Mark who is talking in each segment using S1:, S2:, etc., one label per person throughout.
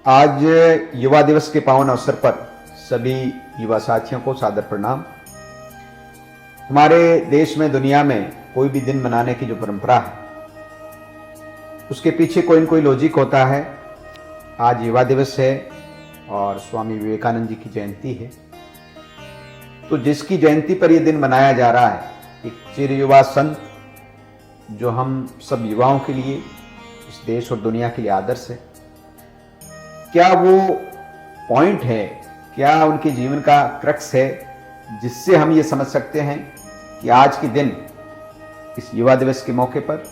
S1: आज युवा दिवस के पावन अवसर पर सभी युवा साथियों को सादर प्रणाम। हमारे देश में, दुनिया में कोई भी दिन मनाने की जो परंपरा है उसके पीछे कोई न कोई लॉजिक होता है। आज युवा दिवस है और स्वामी विवेकानंद जी की जयंती है, तो जिसकी जयंती पर यह दिन मनाया जा रहा है, एक चिर युवा संत जो हम सब युवाओं के लिए, इस देश और दुनिया के लिए आदर्श है। क्या वो पॉइंट है, क्या उनके जीवन का क्रक्स है जिससे हम ये समझ सकते हैं कि आज के दिन, इस युवा दिवस के मौके पर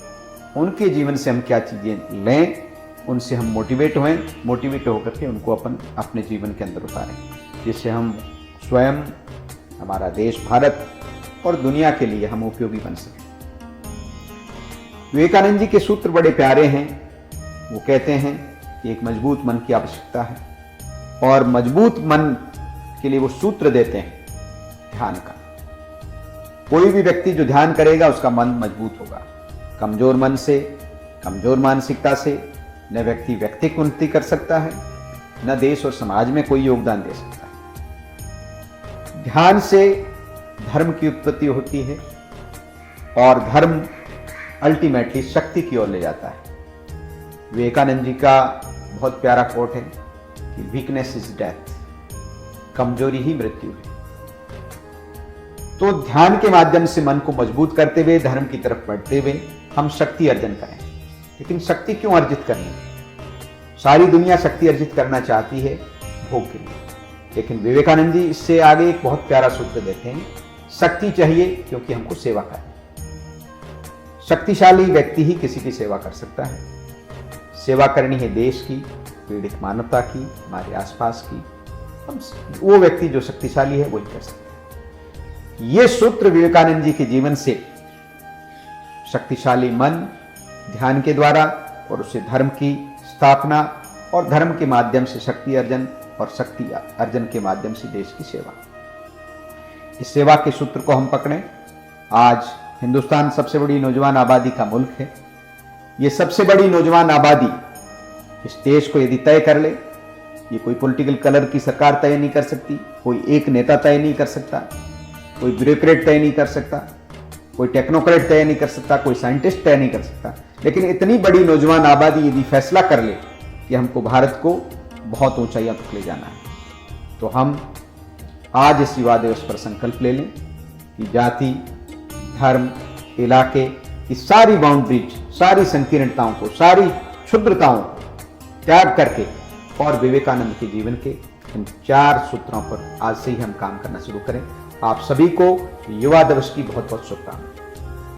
S1: उनके जीवन से हम क्या चीज़ें लें, उनसे हम मोटिवेट होकर के उनको अपने जीवन के अंदर उतारें, जिससे हम स्वयं, हमारा देश भारत और दुनिया के लिए हम उपयोगी बन सकें। विवेकानंद जी के सूत्र बड़े प्यारे हैं। वो कहते हैं कि एक मजबूत मन की आवश्यकता है, और मजबूत मन के लिए वो सूत्र देते हैं ध्यान का। कोई भी व्यक्ति जो ध्यान करेगा उसका मन मजबूत होगा। कमजोर मन से, कमजोर मानसिकता से न व्यक्ति व्यक्तित्व उन्नति कर सकता है, न देश और समाज में कोई योगदान दे सकता है। ध्यान से धर्म की उत्पत्ति होती है और धर्म अल्टीमेटली शक्ति की ओर ले जाता है। विवेकानंद जी का बहुत प्यारा कोट है कि वीकनेस इज डेथ, कमजोरी ही मृत्यु है। तो ध्यान के माध्यम से मन को मजबूत करते हुए, धर्म की तरफ बढ़ते हुए हम शक्ति अर्जन करें। लेकिन शक्ति क्यों अर्जित करनी? सारी दुनिया शक्ति अर्जित करना चाहती है भोग के लिए, लेकिन विवेकानंद जी इससे आगे एक बहुत प्यारा सूत्र देते हैं, शक्ति चाहिए क्योंकि हमको सेवा करनी। शक्तिशाली व्यक्ति ही किसी की सेवा कर सकता है। सेवा करनी है देश की, पीड़ित मानवता की, हमारे आसपास की, हम वो व्यक्ति जो शक्तिशाली है वही कर सकते हैं। ये सूत्र विवेकानंद जी के जीवन से शक्तिशाली मन, ध्यान के द्वारा, और उससे धर्म की स्थापना, और धर्म के माध्यम से शक्ति अर्जन, और शक्ति अर्जन के माध्यम से देश की सेवा। इस सेवा के सूत्र को हम पकड़ें। आज हिंदुस्तान सबसे बड़ी नौजवान आबादी का मुल्क है। ये सबसे बड़ी नौजवान आबादी इस देश को यदि तय कर ले, ये कोई पॉलिटिकल कलर की सरकार तय नहीं कर सकती, कोई एक नेता तय नहीं कर सकता, कोई ब्यूरोक्रेट तय नहीं कर सकता, कोई टेक्नोक्रेट तय नहीं कर सकता, कोई साइंटिस्ट तय नहीं कर सकता। लेकिन इतनी बड़ी नौजवान आबादी यदि फैसला कर ले कि हमको भारत को बहुत ऊंचाइयों तक ले जाना है, तो हम आज इस युवा दिवस पर संकल्प ले लें कि जाति, धर्म, इलाके की सारी बाउंड्रीज, सारी संकीर्णताओं को, सारी क्षुद्रताओं को त्याग करके और विवेकानंद के जीवन के इन 4 सूत्रों पर आज से ही हम काम करना शुरू करें। आप सभी को युवा दिवस की बहुत बहुत शुभकामनाएं।